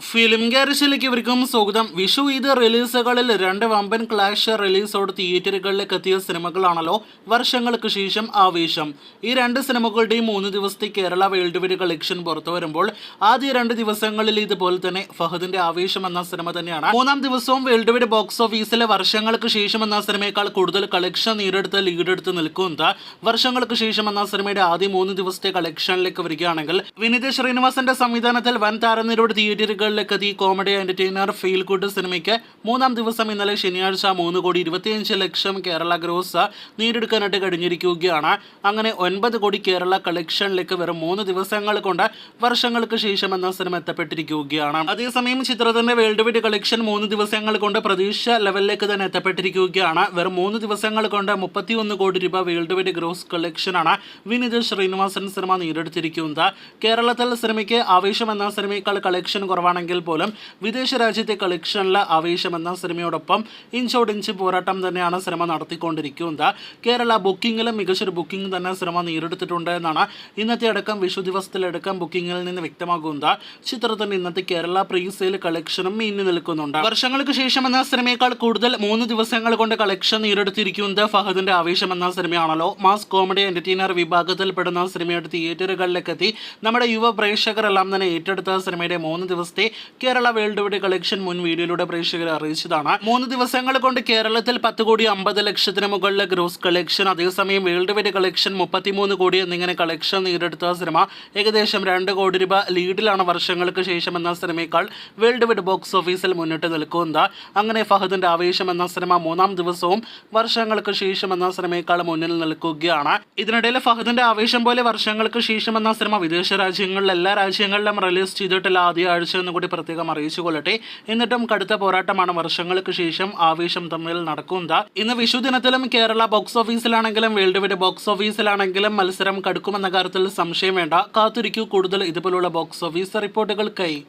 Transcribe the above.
Film ഗാരേജിലേക്ക് ഇവർക്കും സ്വാഗതം. വിഷു ഈദ് റിലീസുകളിൽ രണ്ട് വമ്പൻ ക്ലാഷ് റിലീസോട് തിയേറ്ററുകളിലേക്ക് എത്തിയ സിനിമകളാണല്ലോ വർഷങ്ങൾക്ക് ശേഷം ആവേശം. ഈ രണ്ട് സിനിമകളുടെയും 3 ദിവസത്തെ കേരള വേൾഡ് വൈഡ് കളക്ഷൻ പുറത്തു വരുമ്പോൾ ആദ്യ 2 ദിവസങ്ങളിൽ ഇതുപോലെ തന്നെ ഫഹദിന്റെ ആവേശം എന്ന സിനിമ തന്നെയാണ് 3-ാം ദിവസവും വേൾഡ് വൈഡ് ബോക്സ് ഓഫീസിലെ വർഷങ്ങൾക്ക് ശേഷം എന്ന സിനിമയേക്കാൾ കൂടുതൽ കളക്ഷൻ ലീഡെടുത്ത് നിൽക്കുന്നത്. വർഷങ്ങൾക്ക് ശേഷം എന്ന സിനിമയുടെ ആദ്യ 3 ദിവസത്തെ കളക്ഷനിലേക്ക് വരികയാണെങ്കിൽ വിനീത് ശ്രീനിവാസന്റെ സംവിധാനത്തിൽ വൻ താരനിരയുടെ തിയേറ്ററുകളിലേക്ക് കോമഡി എന്റർടൈനർ ഫീൽ ഗുഡ് സിനിമയ്ക്ക് 3-ാം ദിവസം ഇന്നലെ ശനിയാഴ്ച 3,25,00,000 കേരള ഗ്രോസ് നേടിയെടുക്കാനായിട്ട് കഴിഞ്ഞിരിക്കുകയാണ്. അങ്ങനെ 9 കോടി കേരള കളക്ഷനിലേക്ക് വെറും 3 ദിവസങ്ങൾ കൊണ്ട് വർഷങ്ങൾക്ക് ശേഷം എന്ന സിനിമ എത്തപ്പെട്ടിരിക്കുകയാണ്. അതേസമയം ചിത്രത്തിന്റെ വേൾഡ് വൈഡ് കളക്ഷൻ 3 ദിവസങ്ങൾ കൊണ്ട് പ്രതീക്ഷ ലെവലിലേക്ക് തന്നെ എത്തപ്പെട്ടിരിക്കുകയാണ്. വെറും 3 ദിവസങ്ങൾ കൊണ്ട് 31 കോടി രൂപ വേൾഡ് വൈഡ് ഗ്രോസ് കളക്ഷനാണ് വിനീത് ശ്രീനിവാസൻ സിനിമ നേടിയെടുത്തിരിക്കുന്നത്. കേരളത്തിൽ സിനിമയ്ക്ക് ആവേശം എന്ന സിനിമയേക്കാൾ കളക്ഷൻ കുറവാണെങ്കിൽ പോലും വിദേശ രാജ്യത്തെ കളക്ഷനിലെ ആവേശം എന്ന സിനിമയോടൊപ്പം ഇഞ്ചോടിഞ്ച് പോരാട്ടം തന്നെയാണ് സിനിമ നടത്തിക്കൊണ്ടിരിക്കുന്നത്. കേരള ബുക്കിംഗിലും മികച്ചൊരു ബുക്കിംഗ് തന്നെ സിനിമ നേടിയെടുത്തിട്ടുണ്ട് എന്നാണ് ഇന്നത്തെ അടക്കം വിഷു ദിവസത്തിലടക്കം ബുക്കിംഗിൽ നിന്ന് വ്യക്തമാകുന്നത്. ചിത്രത്തിന്റെ ഇന്നത്തെ കേരള പ്രീ സെയിൽ കളക്ഷനും ഇനി നിൽക്കുന്നുണ്ട്. വർഷങ്ങൾക്ക് ശേഷം എന്ന സിനിമയേക്കാൾ കൂടുതൽ 3 ദിവസങ്ങൾ കൊണ്ട് കളക്ഷൻ നേടിയെടുത്തിരിക്കുന്നത് ഫഹദിന്റെ ആവേശം എന്ന സിനിമയാണല്ലോ. മാസ് കോമഡി എന്റർടൈനർ വിഭാഗത്തിൽപ്പെടുന്ന സിനിമയുടെ തിയേറ്ററുകളിലേക്ക് എത്തി നമ്മുടെ യുവ പ്രേക്ഷകരെല്ലാം തന്നെ ഏറ്റെടുത്ത സിനിമയുടെ 3 ദിവസത്തെ കേരള വേൾഡ് വൈഡ് കളക്ഷൻ മുൻ വീഡിയോയിലൂടെ പ്രേക്ഷകരെ അറിയിച്ചതാണ്. 3 ദിവസങ്ങൾ കൊണ്ട് കേരളത്തിൽ 10,50,00,000 മുകളിലെ ഗ്രോസ് കളക്ഷൻ, അതേസമയം വേൾഡ് വൈഡ് കളക്ഷൻ 33 കോടി എന്നിങ്ങനെ കളക്ഷൻ നേടിയെടുത്ത സിനിമ ഏകദേശം 2 കോടി രൂപ ലീഡിലാണ് വർഷങ്ങൾക്ക് ശേഷം എന്ന സിനിമയേക്കാൾ വേൾഡ് വൈഡ് ബോക്സ് ഓഫീസിൽ മുന്നിട്ട് നിൽക്കുന്നത്. അങ്ങനെ ഫഹദിന്റെ ആവേശം എന്ന സിനിമ 3-ാം ദിവസവും വർഷങ്ങൾക്ക് ശേഷം എന്ന സിനിമയേക്കാൾ മുന്നിൽ നിൽക്കുകയാണ്. ഇതിനിടയിൽ ഫഹദിന്റെ ആവേശം പോലെ വർഷങ്ങൾക്ക് ശേഷം എന്ന സിനിമ വിദേശ രാജ്യങ്ങളിൽ എല്ലാ രാജ്യങ്ങളിലും റിലീസ് ചെയ്തിട്ടുള്ള ആദ്യ ആഴ്ച എന്ന് കൂടി പ്രത്യേകം അറിയിച്ചു കൊള്ളട്ടെ. എന്നിട്ടും കടുത്ത പോരാട്ടമാണ് വർഷങ്ങൾക്ക് ശേഷം ആവേശം തമ്മിൽ നടക്കുന്നത്. ഇന്ന് വിഷു ദിനത്തിലും കേരള ബോക്സ് ഓഫീസിലാണെങ്കിലും വേൾഡ് വൈഡ് ബോക്സ് ഓഫീസിലാണെങ്കിലും മത്സരം കടുക്കുമെന്ന കാര്യത്തിൽ സംശയം വേണ്ട. കാത്തിരിക്കൂ കൂടുതൽ ഇതുപോലുള്ള ബോക്സ് ഓഫീസ് റിപ്പോർട്ടുകൾക്കായി.